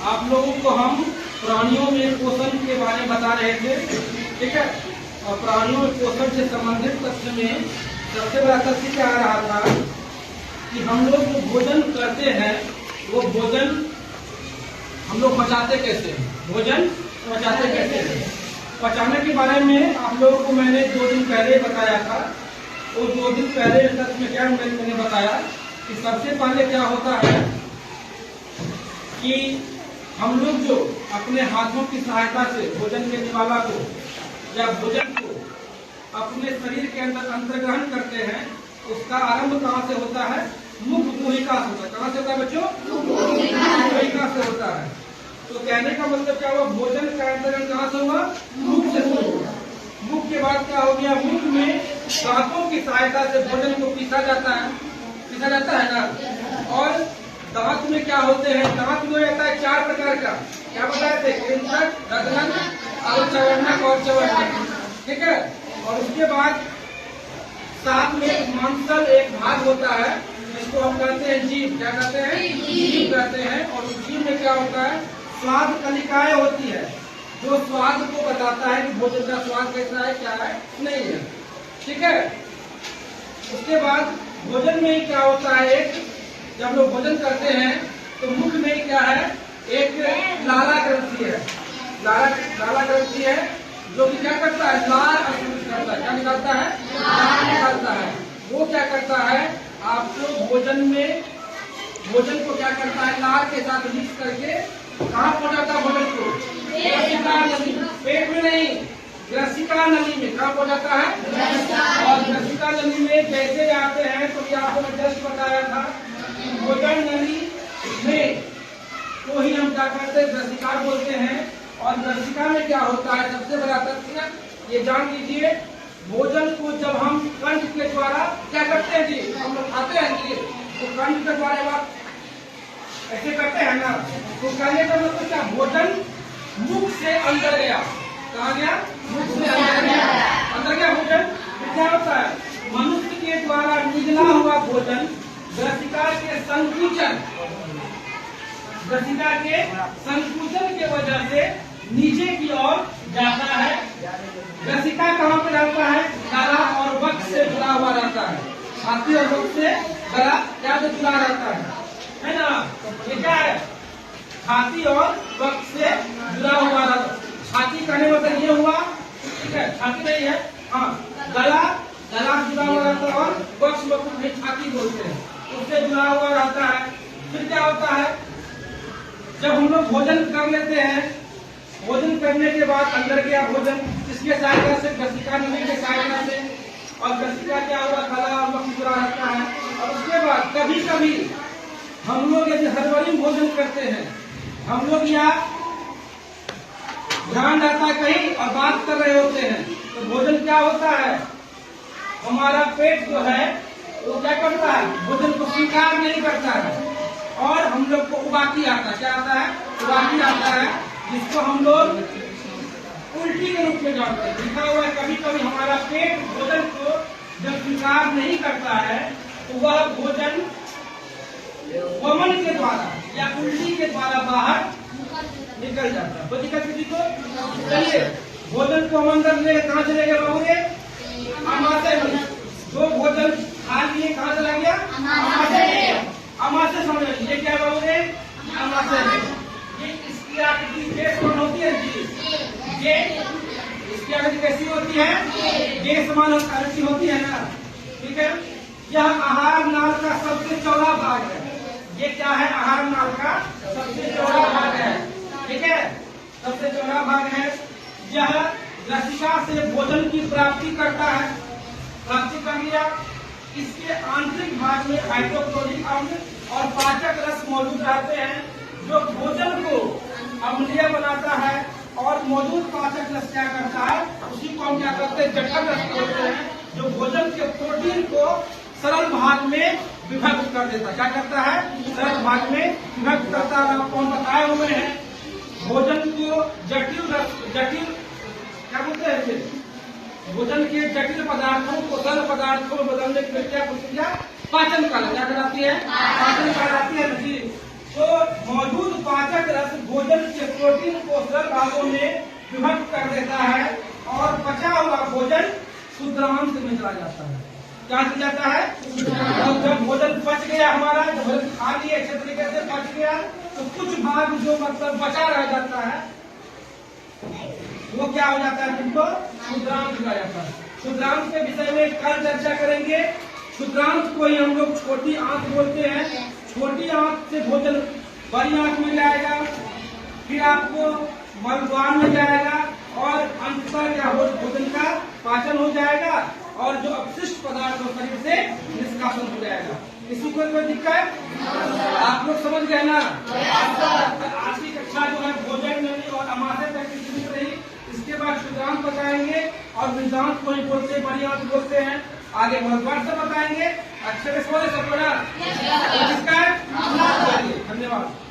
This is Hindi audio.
आप लोगों को हम प्राणियों में पोषण के बारे में बता रहे थे, ठीक है। और प्राणियों में पोषण से संबंधित तथ्य में सबसे बड़ा तथ्य क्या आ रहा था कि हम लोग जो भोजन करते हैं वो भोजन हम लोग पचाते कैसे हैं, भोजन पचाते कैसे हैं। पचाने के बारे में आप लोगों को मैंने 2 दिन पहले बताया था। और 2 दिन पहले तक में क्या मैंने बताया कि सबसे पहले क्या होता है कि हम लोग जो अपने हाथों की सहायता से भोजन के निवाला को या भोजन को अपने शरीर के अंदर अंतर्ग्रहण करते हैं, उसका आरंभ कहाँ से होता है, मुख गुहिका से होता है। कहाँ से होता है बच्चों, मुख गुहिका से होता है। तो कहने का मतलब क्या हुआ, भोजन का अंतर्ग्रहण कहाँ से हुआ, मुख से हुआ। मुख के बाद क्या हो गया, मुख में दांतों की सहायता से भोजन को पीसा जाता है ना। और दांत में क्या होते हैं, दांत में रहता है 4 प्रकार का, क्या बताए थे, कृंतक, रत्नन, अवचवर्णक और चवर्णक, ठीक है। और उसके बाद साथ में एक मांसल एक भाग होता है जिसको हम कहते हैं जीभ, क्या कहते हैं, जीभ कहते हैं। और उस जीभ में क्या होता है, स्वाद कलिकाएं होती है जो स्वाद को बताता है कि भोजन का स्वाद कैसा है, क्या है, नहीं है, ठीक है। उसके बाद भोजन में क्या होता है, एक जब लोग भोजन करते हैं तो मुख में क्या है, एक लाला ग्रंथि है, लाला ग्रंथि है जो कि क्या करता है, लार अवशोषित करता है। क्या निकालता है, लार निकालता है। वो क्या करता है, आपको भोजन को क्या करता है, लार के साथ मिक्स करके कहाँ पहुँचाता है भोजन को, ग्रसिका नली, पेट में नहीं, ग्रसिका नली में कहाँ पहुँचाता है। और ग्रसिका नली में जैसे आते हैं तो ये आपको मैं जस्ट बताया था, भोजन नली में तो ही हम क्या करते हैं, ग्रसिका बोलते हैं। और ग्रसिका में क्या होता है, सबसे बड़ा तथ्य ये जान लीजिए, भोजन को जब हम कंठ के द्वारा क्या करते हैं जी, हम लोग खाते हैं जी, तो कंठ के द्वारा ऐसे करते हैं ना। तो कहने का मतलब क्या, भोजन मुख से अंदर गया, कहाँ गया, मुख से अंदर गया भोजन। तो क्या होता है, मनुष्य के द्वारा निगला हुआ भोजन ग्रसिका के संकुचन के वजह से नीचे की ओर जाता है। ग्रसिका कहाँ पे रहता है, गला और वक्ष से जुड़ा हुआ रहता है, छाती और वक्ष से गला क्या से जुड़ा रहता है ना। ये क्या है, छाती और वक्ष से जुड़ा हुआ रहता है। छाती करने मतलब ये हुआ, ठीक है, छाती नहीं है, हाँ, गला से जुड़ा हुआ रहता है और वक्ष में छाती बोलते हैं, उससे जुड़ा हुआ रहता है। फिर क्या होता है, जब हम लोग भोजन कर लेते हैं, भोजन करने के बाद अंदर गया भोजन किसके सहायता से, ग्रसिका नली के सहायता से। और ग्रसिका क्या हुआ, गला और वक्ष जुड़ा रहता है। और उसके बाद कभी कभी हम लोग यदि हड़बड़ी भोजन करते हैं, हम लोग या ध्यान रहता है कहीं और बात कर रहे होते हैं, तो भोजन क्या होता है, हमारा पेट जो है वो क्या करता है, भोजन को स्वीकार नहीं करता है और हम लोग को उबाकी आता है। क्या आता है, उबाकी आता है, जिसको हम लोग उल्टी के रूप में जानते हैं। लिखा हुआ है कभी कभी हमारा पेट भोजन को जब स्वीकार नहीं करता है तो वह भोजन वमन के द्वारा या उल्टी के द्वारा बाहर निकल जाता है। दिक्कत किसी को, चलिए भोजन को हम अंदर ले कहाँ चले गए बाबू रे, अमाशय में। जो भोजन खा लिए कहाँ चला गया, अमाशय समझ लीजिए। ये क्या बाबू रे, अमाशय में। ये इसकी आकृति गेस समान होती है जी, ये इसकी आकृति कैसी होती है, गेस समान आकृति होती है ना, ठीक है। यह आहार नाल का सबसे चौड़ा भाग है। ये क्या है, आहार नाल का सबसे चौड़ा भाग है, ठीक है, सबसे चौड़ा भाग है। यह ग्रसिका से भोजन की प्राप्ति करता है, प्राप्ति कर लिया। इसके आंतरिक भाग में हाइड्रोक्लोरिक अम्ल और पाचक रस मौजूद रहते हैं जो भोजन को अम्लीय बनाता है। और मौजूद पाचक रस क्या करता है, उसी को हम क्या करते हैं, जठर रस बोलते हैं, जो भोजन के प्रोटीन को सरल भाग में विभक्त कर देता है। क्या करता है, सरल भाग में विभक्त करता है। आपको हम बताए हुए हैं, भोजन को जटिल क्या बोलते हैं, भोजन के जटिल पदार्थों को सरल पदार्थों में बदलने की प्रक्रिया पाचन काल क्या कहलाती है, पाचन कहलाती है। तो मौजूद पाचक रस भोजन के प्रोटीन को सरल भागों में विभक्त कर देता है और बचा हुआ भोजन क्षुद्रांत में चला जाता है। क्या चला जाता है? और जब भोजन पच गया हमारा, जब भोजन खा लिए अच्छे तरीके से पच गया, तो कुछ भाग जो मतलब बचा रह जाता है वो क्या हो जाता है? तुमको क्षुद्रांत कहा जाता है। क्षुद्रांत के विषय में कल चर्चा करेंगे। क्षुद्रांत को ही हम लोग छोटी आंत बोलते हैं। छोटी आंत से भोजन बड़ी आंत में जाएगा, फिर आपको मलद्वार में जाएगा और अंततः क्या भोजन का पाचन हो जाएगा और जो अपशिष्ट पदार्थ हो शरीर से निष्कासन हो जाएगा। इसी को कोई दिक्कत? आप लोग समझ गए ना? आज की कक्षा जो है भोजन में और अमाशय तक की सीमित रही। इसके बाद क्षुद्रांत बताएंगे और वृद्धांत को ही बोलते हैं, बड़ी आंत बोलते हैं। आगे मलद्वार से बताएंगे। अच्छे से समझे सब लोग? धन्यवाद।